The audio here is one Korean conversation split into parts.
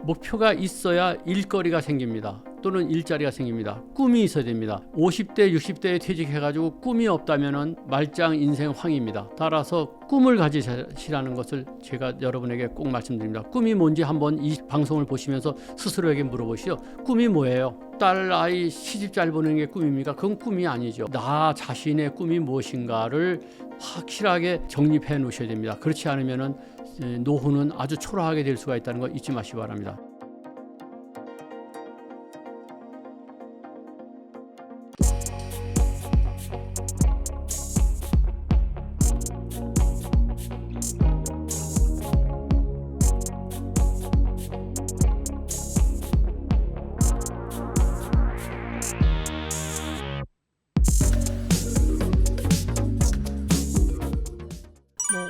목표가 있어야 일거리가 생깁니다. 또는 일자리가 생깁니다. 꿈이 있어야 됩니다. 50대, 60대에 퇴직해가지고 꿈이 없다면 말짱 인생 황입니다. 따라서 꿈을 가지시라는 것을 제가 여러분에게 꼭 말씀드립니다. 꿈이 뭔지 한번 이 방송을 보시면서 스스로에게 물어보시오. 꿈이 뭐예요? 딸, 아이, 시집 잘 보내는 게 꿈입니까? 그건 꿈이 아니죠. 나 자신의 꿈이 무엇인가를 확실하게 정립해 놓으셔야 됩니다. 그렇지 않으면 노후는 아주 초라하게 될 수가 있다는 거 잊지 마시기 바랍니다.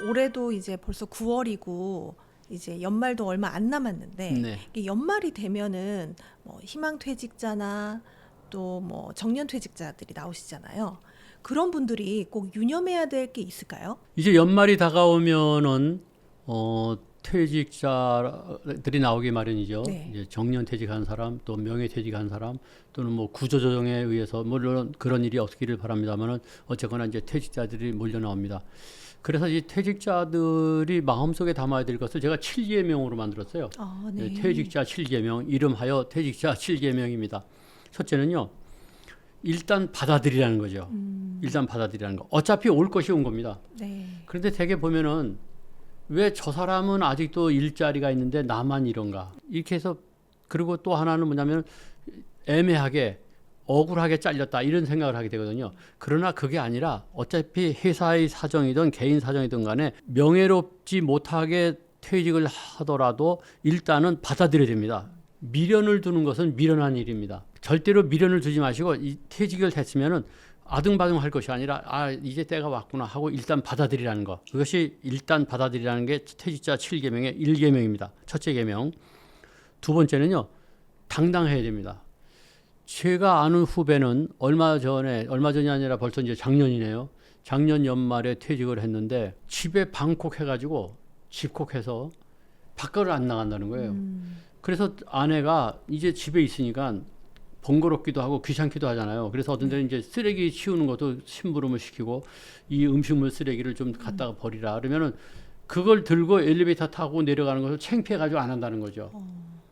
올해도 이제 벌써 9월이고 이제 연말도 얼마 안 남았는데 네. 이게 연말이 되면은 희망퇴직자나 또 정년퇴직자들이 나오시잖아요. 그런 분들이 꼭 유념해야 될 게 있을까요? 이제 연말이 다가오면은 퇴직자들이 나오기 마련이죠. 네. 이제 정년퇴직한 사람, 또 명예퇴직한 사람, 또는 구조조정에 의해서 물론 그런 일이 없기를 바랍니다만은 어쨌거나 이제 퇴직자들이 몰려 나옵니다. 그래서 이 퇴직자들이 마음속에 담아야 될 것을 제가 7계명으로 만들었어요. 네. 퇴직자 7계명, 이름하여 퇴직자 7계명입니다. 첫째는요, 일단 받아들이라는 거죠. 일단 받아들이라는 거. 어차피 올 것이 온 겁니다. 네. 그런데 되게 보면은 왜 저 사람은 아직도 일자리가 있는데 나만 이런가? 이렇게 해서, 그리고 또 하나는 뭐냐면 애매하게 억울하게 잘렸다 이런 생각을 하게 되거든요. 그러나 그게 아니라 어차피 회사의 사정이든 개인 사정이든 간에 명예롭지 못하게 퇴직을 하더라도 일단은 받아들여야 됩니다. 미련을 두는 것은 미련한 일입니다. 절대로 미련을 두지 마시고 이 퇴직을 했으면은 아등바등 할 것이 아니라 이제 때가 왔구나 하고 일단 받아들이라는 거. 그것이 일단 받아들이라는 게 퇴직자 7계명의 1계명입니다. 첫째 계명. 두 번째는요, 당당해야 됩니다. 제가 아는 후배는 얼마 전이 아니라 벌써 이제 작년이네요. 작년 연말에 퇴직을 했는데 집에 방콕해가지고 집콕해서 밖을 안 나간다는 거예요. 그래서 아내가 이제 집에 있으니까 번거롭기도 하고 귀찮기도 하잖아요. 그래서 어떤 데는 이제 쓰레기 치우는 것도 심부름을 시키고 이 음식물 쓰레기를 좀 갖다가 버리라. 그러면은 그걸 들고 엘리베이터 타고 내려가는 것을 창피해가지고 안 한다는 거죠.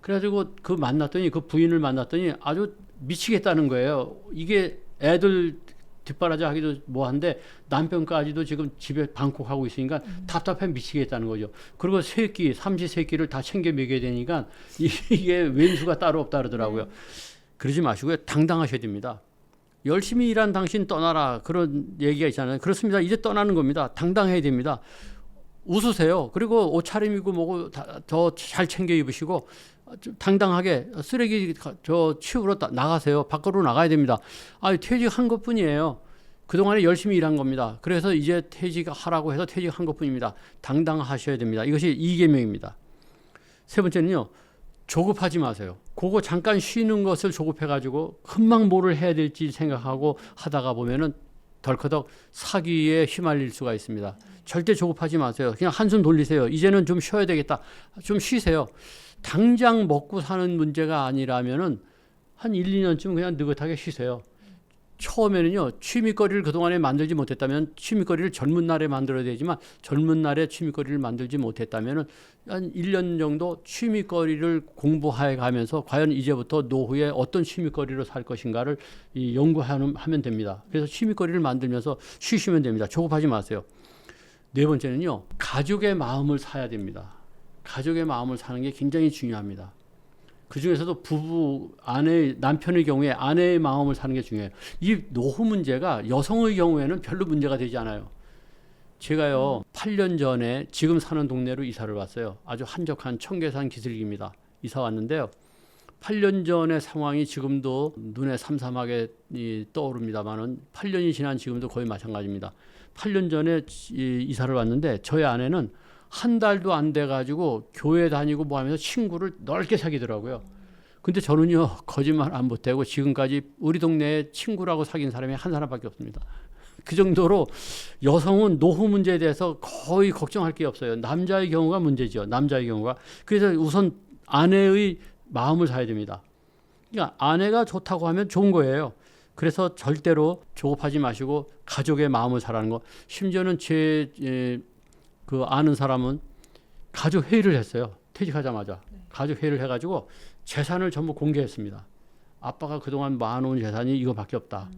그래가지고 그 부인을 만났더니 아주 미치겠다는 거예요. 이게 애들 뒷바라지 하기도 뭐한데 남편까지도 지금 집에 방콕하고 있으니까 답답해 미치겠다는 거죠. 그리고 삼시세끼를 다 챙겨 먹여야 되니까 이게 왼수가 따로 없다 그러더라고요. 그러지 마시고요. 당당하셔야 됩니다. 열심히 일한 당신 떠나라 그런 얘기가 있잖아요. 그렇습니다. 이제 떠나는 겁니다. 당당해야 됩니다. 웃으세요. 그리고 옷차림이고 뭐고 더 잘 챙겨 입으시고 당당하게 쓰레기 치우러 나가세요. 밖으로 나가야 됩니다. 퇴직한 것뿐이에요. 그동안에 열심히 일한 겁니다. 그래서 이제 퇴직하라고 해서 퇴직한 것뿐입니다. 당당하셔야 됩니다. 이것이 2계명입니다. 세 번째는요, 조급하지 마세요. 그거 잠깐 쉬는 것을 조급해가지고 금방 뭐를 해야 될지 생각하고 하다가 보면은 덜커덕 사기에 휘말릴 수가 있습니다. 절대 조급하지 마세요. 그냥 한숨 돌리세요. 이제는 좀 쉬어야 되겠다. 좀 쉬세요. 당장 먹고 사는 문제가 아니라면은 한 1, 2년쯤 그냥 느긋하게 쉬세요. 처음에는요, 취미거리를 그동안에 만들지 못했다면 취미거리를 젊은 날에 만들어야 되지만 젊은 날에 취미거리를 만들지 못했다면 한 1년 정도 취미거리를 공부해 가면서 과연 이제부터 노후에 어떤 취미거리로 살 것인가를 연구하면 됩니다. 그래서 취미거리를 만들면서 쉬시면 됩니다. 조급하지 마세요. 네 번째는요, 가족의 마음을 사야 됩니다. 가족의 마음을 사는 게 굉장히 중요합니다. 그 중에서도 남편의 경우에 아내의 마음을 사는 게 중요해요. 이 노후 문제가 여성의 경우에는 별로 문제가 되지 않아요. 제가요, 8년 전에 지금 사는 동네로 이사를 왔어요. 아주 한적한 청계산 기슭입니다. 이사 왔는데요. 8년 전의 상황이 지금도 눈에 삼삼하게 떠오릅니다만은 8년이 지난 지금도 거의 마찬가지입니다. 8년 전에 이사를 왔는데 저희 아내는 한 달도 안 돼가지고 교회 다니고 뭐 하면서 친구를 넓게 사귀더라고요. 근데 저는요, 거짓말 안 못하고 지금까지 우리 동네에 친구라고 사귄 사람이 한 사람밖에 없습니다. 그 정도로 여성은 노후 문제에 대해서 거의 걱정할 게 없어요. 남자의 경우가 문제죠. 남자의 경우가. 그래서 우선 아내의 마음을 사야 됩니다. 그러니까 아내가 좋다고 하면 좋은 거예요. 그래서 절대로 조급하지 마시고 가족의 마음을 사라는 거. 심지어는 그 아는 사람은 가족 회의를 했어요. 퇴직하자마자 가족 회의를 해가지고 재산을 전부 공개했습니다. 아빠가 그동안 모아놓은 재산이 이거밖에 없다.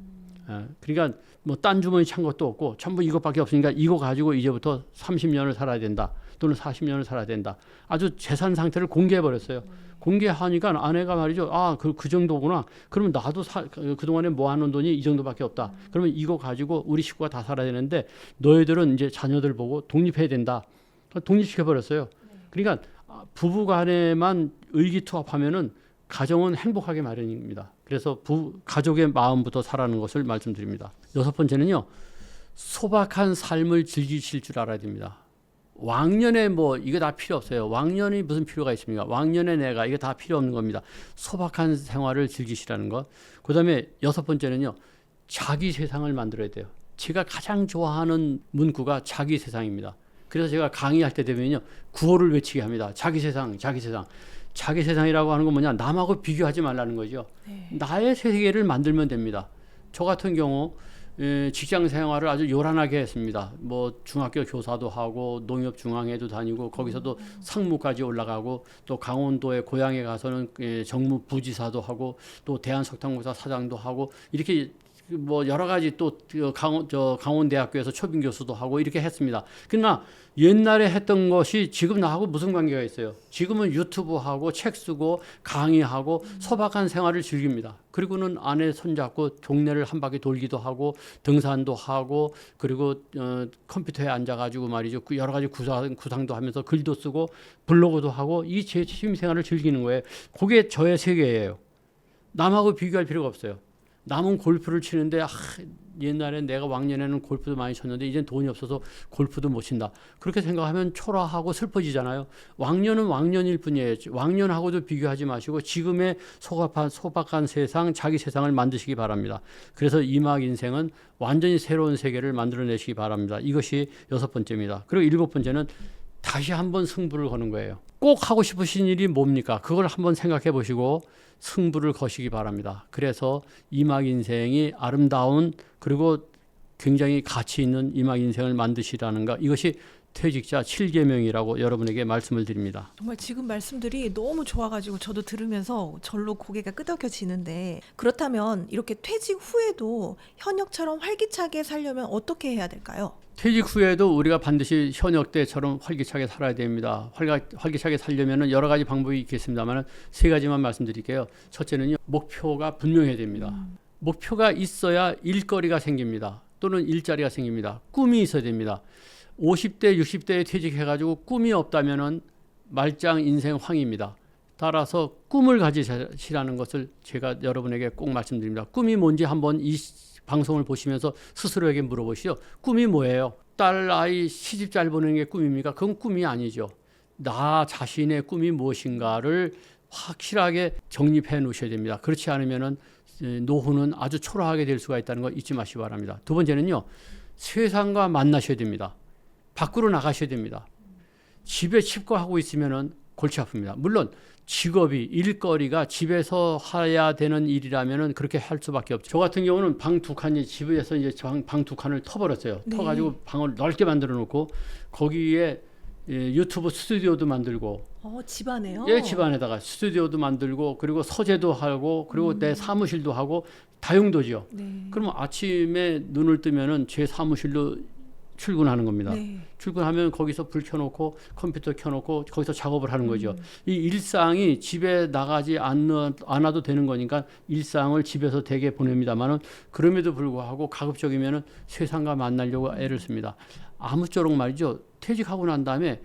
그러니까 뭐 딴 주머니 찬 것도 없고 전부 이것밖에 없으니까 이거 가지고 이제부터 30년을 살아야 된다. 또는 40년을 살아야 된다. 아주 재산 상태를 공개해 버렸어요. 공개하니까 아내가 말이죠. 그 정도구나. 그러면 나도 그동안에 모아놓은 돈이 이 정도밖에 없다. 그러면 이거 가지고 우리 식구가 다 살아야 되는데 너희들은 이제 자녀들 보고 독립해야 된다. 독립시켜 버렸어요. 그러니까 부부 간에만 의기투합하면은 가정은 행복하게 마련입니다. 그래서 가족의 마음부터 사라는 것을 말씀드립니다. 6번째는요. 소박한 삶을 즐기실 줄 알아야 됩니다. 왕년에 뭐 이거 다 필요 없어요. 왕년이 무슨 필요가 있습니까? 왕년에 내가 이거 다 필요 없는 겁니다. 소박한 생활을 즐기시라는 것. 그다음에 6번째는요. 자기 세상을 만들어야 돼요. 제가 가장 좋아하는 문구가 자기 세상입니다. 그래서 제가 강의할 때 되면요. 구호를 외치게 합니다. 자기 세상, 자기 세상. 자기 세상이라고 하는 건 뭐냐? 남하고 비교하지 말라는 거죠. 네. 나의 세계를 만들면 됩니다. 저 같은 경우 직장 생활을 아주 요란하게 했습니다. 뭐 중학교 교사도 하고 농협중앙회도 다니고 거기서도 상무까지 올라가고 또 강원도의 고향에 가서는 정무 부지사도 하고 또 대한석탄공사 사장도 하고 이렇게 뭐 여러 가지 또 강원대학교에서 초빙 교수도 하고 이렇게 했습니다. 그러나 옛날에 했던 것이 지금 나하고 무슨 관계가 있어요? 지금은 유튜브 하고 책 쓰고 강의하고 소박한 생활을 즐깁니다. 그리고는 아내 손잡고 동네를 한 바퀴 돌기도 하고 등산도 하고 그리고 컴퓨터에 앉아가지고 말이죠. 여러 가지 구상도 하면서 글도 쓰고 블로그도 하고 이 제 취미 생활을 즐기는 거예요. 그게 저의 세계예요. 남하고 비교할 필요가 없어요. 남은 골프를 치는데 옛날에 내가 왕년에는 골프도 많이 쳤는데 이젠 돈이 없어서 골프도 못 친다. 그렇게 생각하면 초라하고 슬퍼지잖아요. 왕년은 왕년일 뿐이에요. 왕년하고도 비교하지 마시고 지금의 소박한 세상, 자기 세상을 만드시기 바랍니다. 그래서 이막 인생은 완전히 새로운 세계를 만들어내시기 바랍니다. 이것이 6번째입니다. 그리고 7번째는 다시 한번 승부를 거는 거예요. 꼭 하고 싶으신 일이 뭡니까? 그걸 한번 생각해 보시고 승부를 거시기 바랍니다. 그래서 이막 인생이 아름다운 그리고 굉장히 가치 있는 이막 인생을 만드시라는 것, 이것이 퇴직자 7계명이라고 여러분에게 말씀을 드립니다. 정말 지금 말씀들이 너무 좋아가지고 저도 들으면서 절로 고개가 끄덕여지는데, 그렇다면 이렇게 퇴직 후에도 현역처럼 활기차게 살려면 어떻게 해야 될까요? 퇴직 후에도 우리가 반드시 현역 때처럼 활기차게 살아야 됩니다. 활기차게 살려면 여러 가지 방법이 있겠습니다만 3가지만 말씀드릴게요. 첫째는요, 목표가 분명해야 됩니다. 목표가 있어야 일거리가 생깁니다. 또는 일자리가 생깁니다. 꿈이 있어야 됩니다. 50대, 60대에 퇴직해가지고 꿈이 없다면 말짱 인생 황입니다. 따라서 꿈을 가지시라는 것을 제가 여러분에게 꼭 말씀드립니다. 꿈이 뭔지 한번 이 방송을 보시면서 스스로에게 물어보시죠. 꿈이 뭐예요? 딸, 아이, 시집 잘 보내는 게 꿈입니까? 그건 꿈이 아니죠. 나 자신의 꿈이 무엇인가를 확실하게 정립해 놓으셔야 됩니다. 그렇지 않으면 노후는 아주 초라하게 될 수가 있다는 거 잊지 마시기 바랍니다. 2번째는요. 세상과 만나셔야 됩니다. 밖으로 나가셔야 됩니다. 집에 칩거하고 있으면 골치 아픕니다. 물론 직업이, 일거리가 집에서 해야 되는 일이라면 그렇게 할 수밖에 없죠. 저 같은 경우는 방 2칸이 집에서 이제 방 2칸을 터버렸어요. 네. 터가지고 방을 넓게 만들어 놓고 거기에 유튜브 스튜디오도 만들고. 집안에요? 예, 집안에다가 스튜디오도 만들고 그리고 서재도 하고 그리고 내 사무실도 하고 다용도죠. 네. 그러면 아침에 눈을 뜨면은 제 사무실로 출근하는 겁니다. 네. 출근하면 거기서 불 켜놓고 컴퓨터 켜놓고 거기서 작업을 하는 거죠. 이 일상이 집에 나가지 않아도 되는 거니까 일상을 집에서 되게 보냅니다만은 그럼에도 불구하고 가급적이면은 세상과 만나려고 애를 씁니다. 아무쪼록 말이죠. 퇴직하고 난 다음에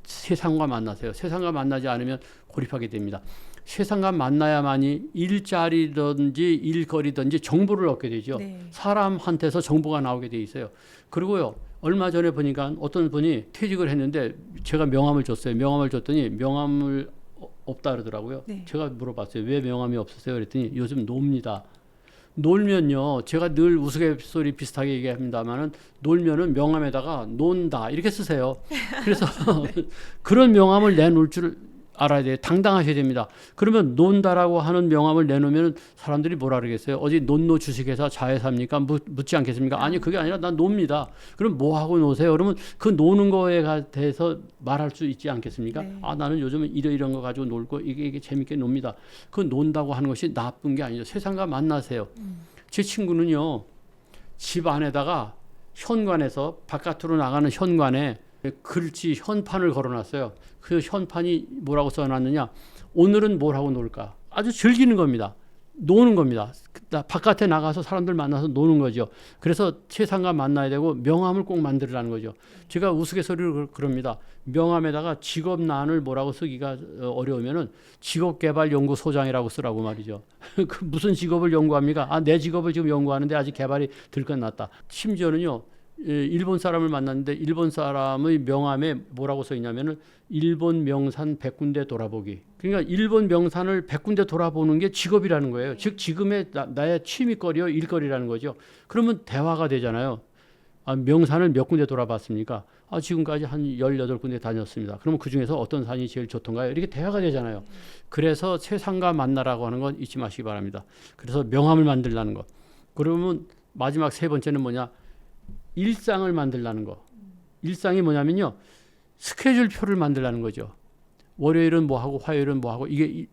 세상과 만나세요. 세상과 만나지 않으면 고립하게 됩니다. 세상과 만나야만이 일자리든지 일거리든지 정보를 얻게 되죠. 네. 사람한테서 정보가 나오게 돼 있어요. 그리고요, 얼마 전에 보니까 어떤 분이 퇴직을 했는데 제가 명함을 줬어요. 명함을 줬더니 명함을 없다 그러더라고요. 네. 제가 물어봤어요. 왜 명함이 없었어요? 그랬더니 요즘 놉니다. 놀면요, 제가 늘 우스갯소리 비슷하게 얘기합니다만은 놀면은 명함에다가 논다 이렇게 쓰세요. 그래서 그런 명함을 내놓을 줄 알아야 돼요. 당당하셔야 됩니다. 그러면 논다라고 하는 명함을 내놓으면 사람들이 뭐라 그러겠어요? 어디 논노 주식회사 자회사입니까? 묻지 않겠습니까? 아니 그게 아니라 난 놉니다. 그럼 뭐 하고 노세요? 그러면 그 노는 거에 대해서 말할 수 있지 않겠습니까? 네. 아 나는 요즘은 이런 거 가지고 놀고 이게 재밌게 놉니다. 그 논다고 하는 것이 나쁜 게 아니죠. 세상과 만나세요. 제 친구는요. 집 안에다가 현관에서 바깥으로 나가는 현관에 글씨 현판을 걸어놨어요. 그 현판이 뭐라고 써놨느냐? 오늘은 뭘 하고 놀까? 아주 즐기는 겁니다. 노는 겁니다. 바깥에 나가서 사람들 만나서 노는 거죠. 그래서 세상과 만나야 되고 명함을 꼭 만들라는 거죠. 제가 우스갯소리로 그럽니다. 명함에다가 직업란을 뭐라고 쓰기가 어려우면은 직업개발연구소장이라고 쓰라고 말이죠. 그 무슨 직업을 연구합니까? 아, 내 직업을 지금 연구하는데 아직 개발이 들 것 났다. 심지어는요. 일본 사람을 만났는데 일본 사람의 명함에 뭐라고 써 있냐면은 일본 명산 100군데 돌아보기. 그러니까 일본 명산을 100군데 돌아보는 게 직업이라는 거예요. 즉 지금의 나의 취미거리요 일거리라는 거죠. 그러면 대화가 되잖아요. 아, 명산을 몇 군데 돌아봤습니까? 아, 지금까지 한 18군데 다녔습니다. 그러면 그중에서 어떤 산이 제일 좋던가요? 이렇게 대화가 되잖아요. 그래서 세상과 만나라고 하는 건 잊지 마시기 바랍니다. 그래서 명함을 만들라는 것. 그러면 마지막 세 번째는 뭐냐? 일상을 만들라는 거. 일상이 뭐냐면요. 스케줄표를 만들라는 거죠. 월요일은 뭐 하고 화요일은 뭐 하고 이게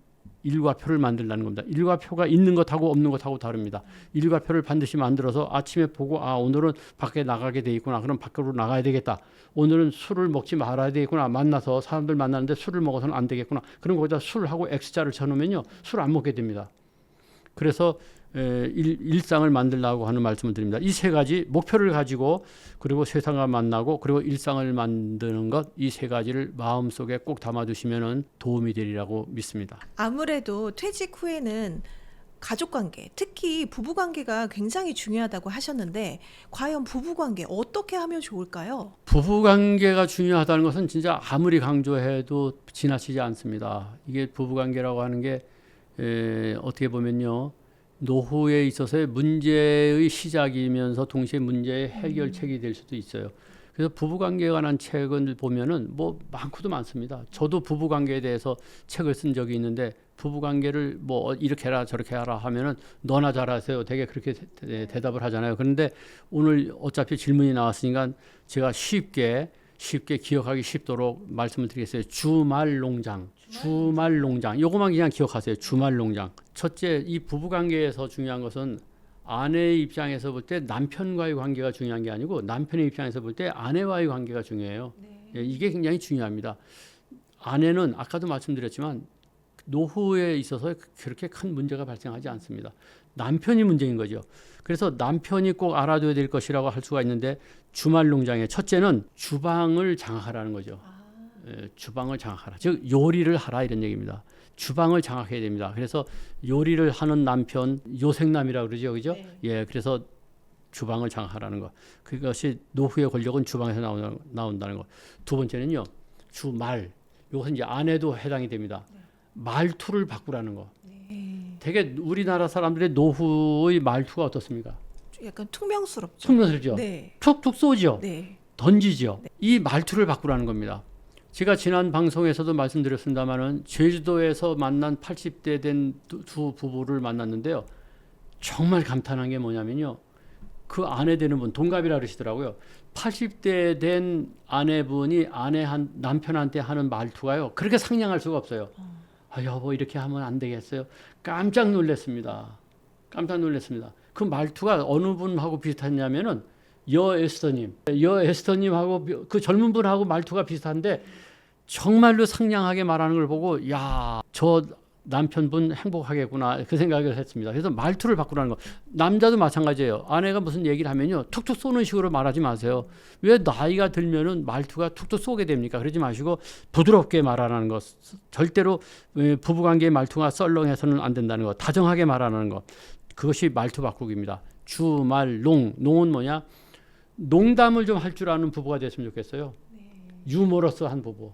일과표를 만들라는 겁니다. 일과표가 있는 것하고 없는 것하고 다릅니다. 일과표를 반드시 만들어서 아침에 보고 아 오늘은 밖에 나가게 돼 있구나. 그럼 밖으로 나가야 되겠다. 오늘은 술을 먹지 말아야 되겠구나. 만나서 사람들 만나는데 술을 먹어서는 안 되겠구나. 그럼 거기다 술하고 X자를 쳐놓으면요. 술 안 먹게 됩니다. 그래서 일상을 만들라고 하는 말씀을 드립니다. 이 세 가지 목표를 가지고 그리고 세상과 만나고 그리고 일상을 만드는 것 이 세 가지를 마음속에 꼭 담아두시면 도움이 되리라고 믿습니다. 아무래도 퇴직 후에는 가족관계, 특히 부부관계가 굉장히 중요하다고 하셨는데 과연 부부관계 어떻게 하면 좋을까요? 부부관계가 중요하다는 것은 진짜 아무리 강조해도 지나치지 않습니다. 이게 부부관계라고 하는 게 어떻게 보면요. 노후에 있어서의 문제의 시작이면서 동시에 문제의 해결책이 될 수도 있어요. 그래서 부부관계에 관한 책을 보면은 뭐 많고도 많습니다. 저도 부부관계에 대해서 책을 쓴 적이 있는데 부부관계를 뭐 이렇게 해라 저렇게 하라 하면은 너나 잘하세요. 되게 그렇게 대답을 하잖아요. 그런데 오늘 어차피 질문이 나왔으니까 제가 쉽게 기억하기 쉽도록 말씀을 드리겠어요. 주말농장. 요거만 그냥 기억하세요. 주말농장. 첫째, 이 부부관계에서 중요한 것은 아내의 입장에서 볼 때 남편과의 관계가 중요한 게 아니고 남편의 입장에서 볼 때 아내와의 관계가 중요해요. 네. 이게 굉장히 중요합니다. 아내는 아까도 말씀드렸지만 노후에 있어서 그렇게 큰 문제가 발생하지 않습니다. 남편이 문제인 거죠. 그래서 남편이 꼭 알아둬야 될 것이라고 할 수가 있는데 주말농장의 첫째는 주방을 장악하라는 거죠. 주방을 장악하라. 즉 요리를 하라 이런 얘기입니다. 주방을 장악해야 됩니다. 그래서 요리를 하는 남편 요생남이라고 그러죠. 그죠? 네. 예. 그래서 주방을 장악하라는 거. 그것이 노후의 권력은 주방에서 나온다는 거. 두 번째는요. 주말. 이것은 이제 아내도 해당이 됩니다. 네. 말투를 바꾸라는 거. 네. 되게 우리나라 사람들의 노후의 말투가 어떻습니까? 약간 퉁명스럽죠. 퉁명스럽죠. 네. 툭툭 쏘죠. 네. 던지죠. 네. 이 말투를 바꾸라는 겁니다. 제가 지난 방송에서도 말씀드렸습니다마는 제주도에서 만난 80대 된 두 부부를 만났는데요. 정말 감탄한 게 뭐냐면요. 그 아내 되는 분, 동갑이라 그러시더라고요. 80대 된 아내분이 남편한테 하는 말투가요. 그렇게 상냥할 수가 없어요. 아, 여보 이렇게 하면 안 되겠어요. 깜짝 놀랐습니다. 그 말투가 어느 분하고 비슷했냐면은 여에스터님하고 그 젊은 분하고 말투가 비슷한데 정말로 상냥하게 말하는 걸 보고 야, 저 남편분 행복하겠구나 그 생각을 했습니다. 그래서 말투를 바꾸라는 거. 남자도 마찬가지예요. 아내가 무슨 얘기를 하면요. 툭툭 쏘는 식으로 말하지 마세요. 왜 나이가 들면은 말투가 툭툭 쏘게 됩니까? 그러지 마시고 부드럽게 말하라는 것. 절대로 부부관계의 말투가 썰렁해서는 안 된다는 것. 다정하게 말하는 것. 그것이 말투 바꾸기입니다. 농은 뭐냐? 농담을 좀 할 줄 아는 부부가 됐으면 좋겠어요. 네. 유머러스한 부부.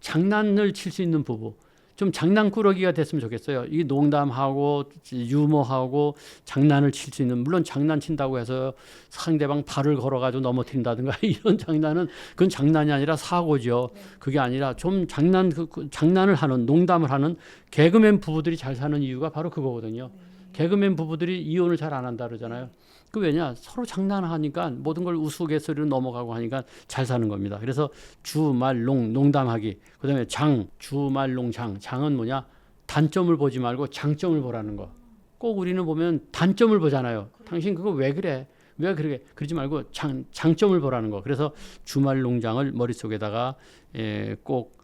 장난을 칠 수 있는 부부. 좀 장난꾸러기가 됐으면 좋겠어요. 이 농담하고 유머하고 장난을 칠 수 있는, 물론 장난친다고 해서 상대방 발을 걸어가지고 넘어뜨린다든가 이런 장난은 그건 장난이 아니라 사고죠. 그게 아니라 좀 장난을 하는, 농담을 하는 개그맨 부부들이 잘 사는 이유가 바로 그거거든요. 개그맨 부부들이 이혼을 잘 안 한다 그러잖아요. 그 왜냐? 서로 장난하니까 모든 걸 우스갯소리로 넘어가고 하니까 잘 사는 겁니다. 그래서 주말농, 농담하기. 그다음에 장, 주말농 장. 장은 뭐냐? 단점을 보지 말고 장점을 보라는 거. 꼭 우리는 보면 단점을 보잖아요. 당신 그거 왜 그래? 왜 그러게? 그러지 말고 장점을 보라는 거. 그래서 주말농장을 머릿속에다가 꼭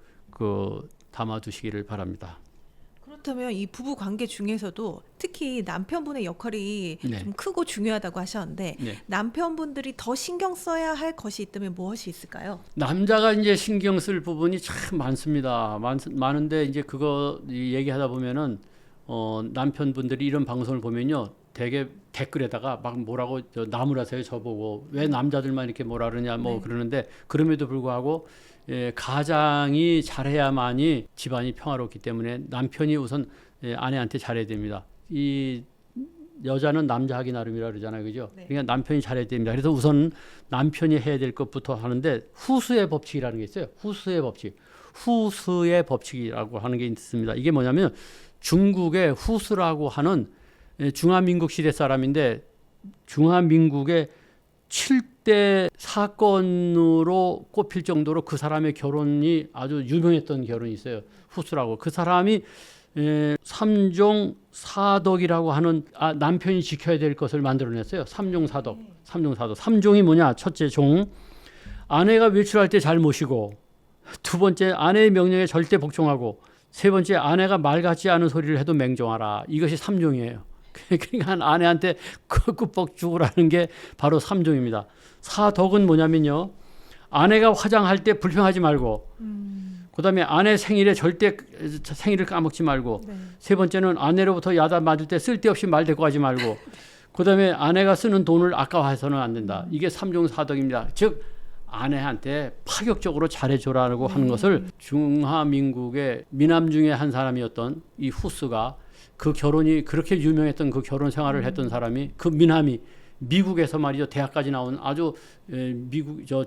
담아두시기를 바랍니다. 그렇다면 이 부부 관계 중에서도 특히 남편분의 역할이 네. 좀 크고 중요하다고 하셨는데 네. 남편분들이 더 신경 써야 할 것이 있다면 무엇이 있을까요? 남자가 이제 신경 쓸 부분이 참 많습니다. 많은데 이제 그거 얘기하다 보면은 남편분들이 이런 방송을 보면요, 되게 댓글에다가 막 뭐라고 나무라세요 저보고 왜 남자들만 이렇게 뭐라 그러냐 뭐 그러는데, 그럼에도 불구하고 가장이 잘해야만이 집안이 평화롭기 때문에 남편이 우선 아내한테 잘해야 됩니다. 이 여자는 남자 하기 나름이라 그러잖아요, 그죠? 네. 그러니까 남편이 잘해야 됩니다. 그래서 우선 남편이 해야 될 것부터 하는데, 후수의 법칙이라는 게 있어요. 후수의 법칙. 후수의 법칙이라고 하는 게 있습니다. 이게 뭐냐면 중국의 후수라고 하는 중화민국 시대 사람인데, 중화민국의 7대 사건으로 꼽힐 정도로 그 사람의 결혼이 아주 유명했던 결혼이 있어요. 후수라고. 그 사람이 3종 사덕이라고 하는 남편이 지켜야 될 것을 만들어냈어요. 3종 사덕. 3종 사덕. 3종이 뭐냐? 첫째 종, 아내가 외출할 때 잘 모시고, 두 번째 아내의 명령에 절대 복종하고, 세 번째 아내가 말 같지 않은 소리를 해도 맹종하라. 이것이 3종이에요. 그러니까 아내한테 끄끄뻑 죽으라는 게 바로 3종입니다. 사덕은 뭐냐면요, 아내가 화장할 때 불평하지 말고, 그다음에 아내 생일에 절대 생일을 까먹지 말고, 네. 세 번째는 아내로부터 야단 맞을 때 쓸데없이 말 대꾸 하지 말고, 그다음에 아내가 쓰는 돈을 아까워해서는 안 된다. 이게 3종 사덕입니다. 즉 아내한테 파격적으로 잘해줘라고 하는 것을 중화민국의 미남 중에 한 사람이었던 이 후스가, 그 결혼이 그렇게 유명했던 그 결혼 생활을 했던 사람이, 그 미남이 미국에서 말이죠, 대학까지 나온 아주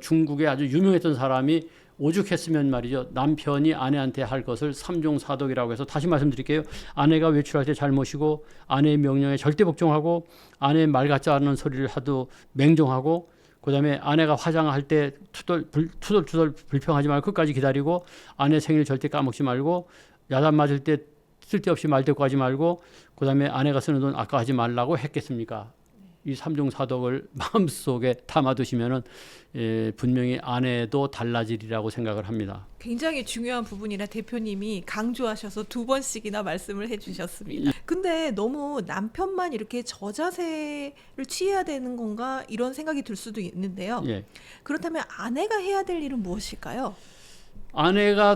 중국의 아주 유명했던 사람이 오죽했으면 말이죠, 남편이 아내한테 할 것을 3종 사덕이라고 해서, 다시 말씀드릴게요. 아내가 외출할 때 잘 모시고, 아내의 명령에 절대 복종하고, 아내의 말 같지 않은 소리를 하도 맹종하고, 그다음에 아내가 화장할 때 투덜투덜 불평하지 말고 끝까지 기다리고, 아내 생일 절대 까먹지 말고, 야단 맞을 때 쓸데없이 말 대꾸 하지 말고, 그다음에 아내가 쓰는 돈 아까워하지 말라고 했겠습니까? 이 3종 사덕을 마음속에 담아두시면은 분명히 아내도 달라지리라고 생각을 합니다. 굉장히 중요한 부분이라 대표님이 강조하셔서 2번씩이나 말씀을 해주셨습니다. 근데 너무 남편만 이렇게 저자세를 취해야 되는 건가 이런 생각이 들 수도 있는데요. 예. 그렇다면 아내가 해야 될 일은 무엇일까요? 아내가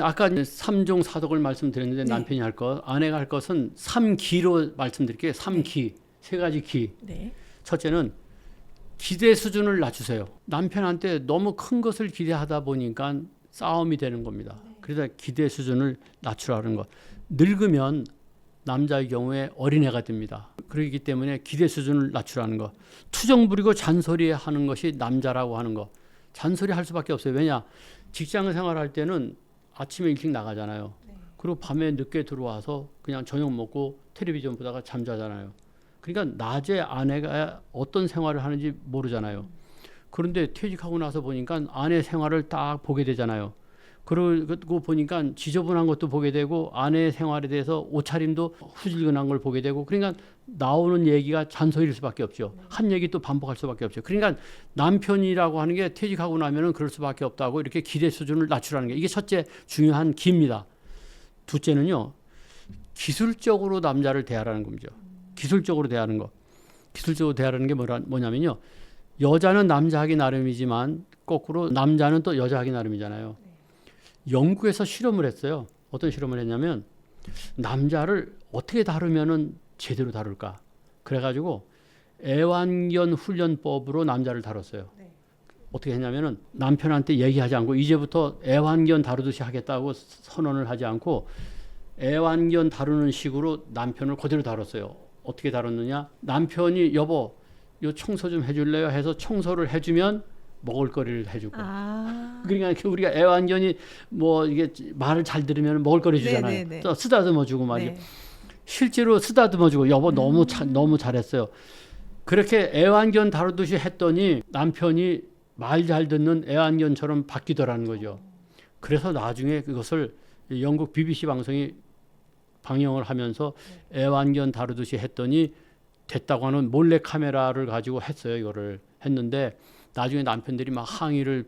아까 3종 사덕을 말씀드렸는데, 네. 남편이 할 것, 아내가 할 것은 3기로 말씀드릴게요. 3기. 세 가지 기. 네. 첫째는 기대 수준을 낮추세요. 남편한테 너무 큰 것을 기대하다 보니까 싸움이 되는 겁니다. 그래서 기대 수준을 낮추라는 것. 늙으면 남자의 경우에 어린애가 됩니다. 그렇기 때문에 기대 수준을 낮추라는 것. 투정 부리고 잔소리하는 것이 남자라고 하는 것. 잔소리 할 수밖에 없어요. 왜냐? 직장 생활할 때는 아침에 일찍 나가잖아요. 그리고 밤에 늦게 들어와서 그냥 저녁 먹고 텔레비전 보다가 잠자잖아요. 그러니까 낮에 아내가 어떤 생활을 하는지 모르잖아요. 그런데 퇴직하고 나서 보니까 아내 생활을 딱 보게 되잖아요. 그러고 보니까 지저분한 것도 보게 되고, 아내 생활에 대해서 옷차림도 후질근한 걸 보게 되고, 그러니까 나오는 얘기가 잔소리일 수밖에 없죠. 한 얘기 또 반복할 수밖에 없죠. 그러니까 남편이라고 하는 게 퇴직하고 나면은 그럴 수밖에 없다고, 이렇게 기대 수준을 낮추라는 게, 이게 첫째 중요한 기입니다. 둘째는요, 기술적으로 남자를 대하라는 겁니다. 기술적으로 대하는 거. 기술적으로 대하라는 게 뭐냐면요, 여자는 남자 하기 나름이지만 거꾸로 남자는 또 여자 하기 나름이잖아요. 영국에서 실험을 했어요. 어떤 실험을 했냐면, 남자를 어떻게 다루면은 제대로 다룰까. 그래가지고 애완견 훈련법으로 남자를 다뤘어요. 어떻게 했냐면은, 남편한테 얘기하지 않고 이제부터 애완견 다루듯이 하겠다고 선언을 하지 않고, 애완견 다루는 식으로 남편을 그대로 다뤘어요. 어떻게 다뤘느냐? 남편이 여보, 요 청소 좀 해줄래요? 해서 청소를 해주면 먹을거리를 해주고. 그러니까 우리가 애완견이 뭐 이게 말을 잘 들으면 먹을거리 주잖아요. 네네네. 또 쓰다듬어주고 말이죠. 네. 실제로 쓰다듬어주고 여보 너무 잘했어요. 그렇게 애완견 다루듯이 했더니 남편이 말 잘 듣는 애완견처럼 바뀌더라는 거죠. 그래서 나중에 그것을 영국 BBC 방송이 방영을 하면서 애완견 다루듯이 했더니 됐다고 하는 몰래 카메라를 가지고 했어요. 이거를 했는데 나중에 남편들이 막 항의를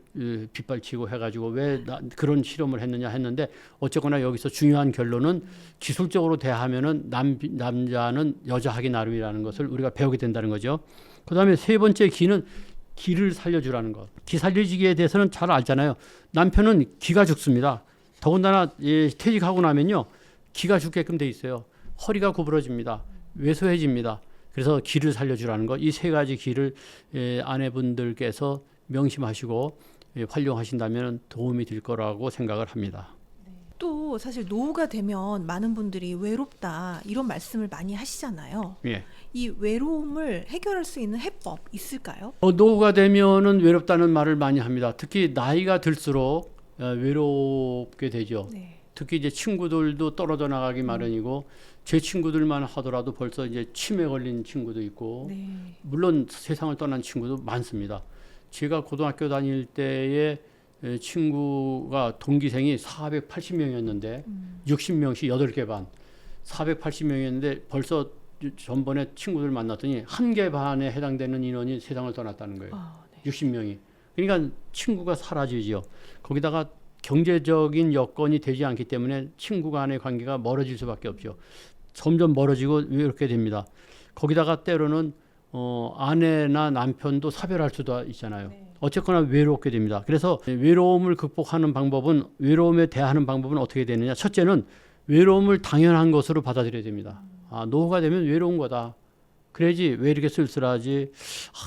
빗발치고 해가지고 왜 그런 실험을 했느냐 했는데 어쨌거나 여기서 중요한 결론은 기술적으로 대하면은 남자는 여자 하기 나름이라는 것을 우리가 배우게 된다는 거죠. 그다음에 세 번째 기는 기를 살려주라는 것. 기 살려주기에 대해서는 잘 알잖아요. 남편은 기가 죽습니다. 더군다나 퇴직하고 나면요 기가 죽게끔 돼 있어요. 허리가 구부러집니다. 왜소해집니다. 그래서 기를 살려주라는 것, 이 세 가지 기를 아내분들께서 명심하시고 활용하신다면 도움이 될 거라고 생각을 합니다. 또 사실 노후가 되면 많은 분들이 외롭다 이런 말씀을 많이 하시잖아요. 예. 이 외로움을 해결할 수 있는 해법 있을까요? 노후가 되면은 외롭다는 말을 많이 합니다. 특히 나이가 들수록 외롭게 되죠. 네. 특히 이제 친구들도 떨어져 나가기 마련이고 제 친구들만 하더라도 벌써 이제 치매 걸린 친구도 있고 네. 물론 물론 세상을 떠난 친구도 많습니다. 제가 고등학교 다닐 때에 친구가 동기생이 480명이었는데 60명씩 8개 반 480명이었는데 벌써 전번에 친구들 만났더니 1개 반에 해당되는 인원이 세상을 떠났다는 거예요. 네. 60명이. 그러니까 친구가 사라지죠. 거기다가 경제적인 여건이 되지 않기 때문에 친구 간의 관계가 멀어질 수밖에 없죠. 점점 멀어지고 이렇게 됩니다. 거기다가 때로는 아내나 남편도 사별할 수도 있잖아요. 네. 어쨌거나 외롭게 됩니다. 그래서 외로움을 극복하는 방법은 외로움에 대하는 방법은 어떻게 되느냐. 첫째는 외로움을 당연한 것으로 받아들여야 됩니다. 노후가 되면 외로운 거다. 그래야지 왜 이렇게 쓸쓸하지?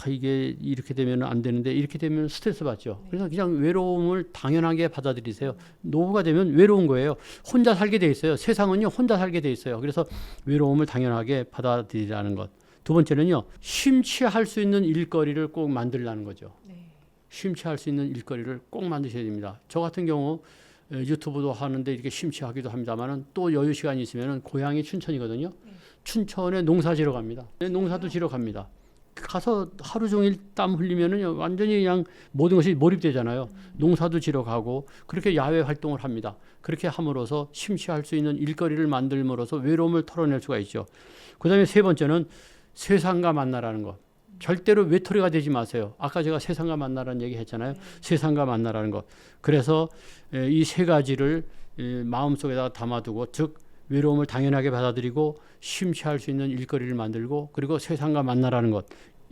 이게 이렇게 되면 안 되는데 이렇게 되면 스트레스 받죠. 그래서 그냥 외로움을 당연하게 받아들이세요. 노후가 되면 외로운 거예요. 혼자 살게 돼 있어요. 세상은요 혼자 살게 돼 있어요. 그래서 외로움을 당연하게 받아들이라는 것. 두 번째는요 심취할 수 있는 일거리를 꼭 만들라는 거죠. 네. 심취할 수 있는 일거리를 꼭 만드셔야 됩니다. 저 같은 경우 유튜브도 하는데 이렇게 심취하기도 합니다만은 또 여유 시간이 있으면은 고향이 춘천이거든요. 춘천에 농사 지러 갑니다. 농사도 지러 갑니다. 가서 하루 종일 땀 흘리면은 완전히 그냥 모든 것이 몰입되잖아요. 농사도 지러 가고 그렇게 야외 활동을 합니다. 그렇게 함으로써 심취할 수 있는 일거리를 만들므로써 외로움을 털어낼 수가 있죠. 그다음에 세 번째는 세상과 만나라는 것. 절대로 외톨이가 되지 마세요. 아까 제가 세상과 만나라는 얘기 했잖아요. 세상과 만나라는 것. 그래서 이 세 가지를 마음속에다가 담아두고 즉 외로움을 당연하게 받아들이고 심취할 수 있는 일거리를 만들고 그리고 세상과 만나라는 것.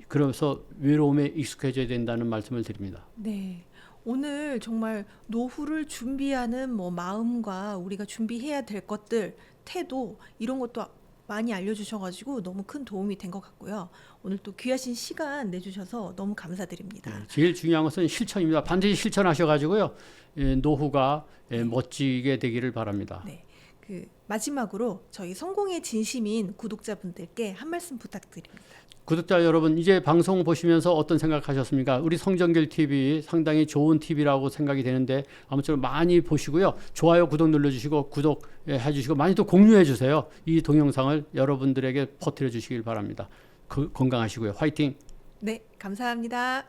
그래서 외로움에 익숙해져야 된다는 말씀을 드립니다. 네. 오늘 정말 노후를 준비하는 마음과 우리가 준비해야 될 것들, 태도 이런 것도 많이 알려주셔가지고 너무 큰 도움이 된 것 같고요. 오늘 또 귀하신 시간 내주셔서 너무 감사드립니다. 제일 중요한 것은 실천입니다. 반드시 실천하셔가지고요. 노후가 멋지게 되기를 바랍니다. 네. 마지막으로 저희 성공의 진심인 구독자분들께 한 말씀 부탁드립니다. 구독자 여러분, 이제 방송 보시면서 어떤 생각하셨습니까? 우리 성정길 TV 상당히 좋은 TV라고 생각이 되는데 아무쪼록 많이 보시고요. 좋아요, 구독 눌러주시고 구독해 주시고 많이 또 공유해 주세요. 이 동영상을 여러분들에게 퍼뜨려 주시길 바랍니다. 건강하시고요. 화이팅! 네, 감사합니다.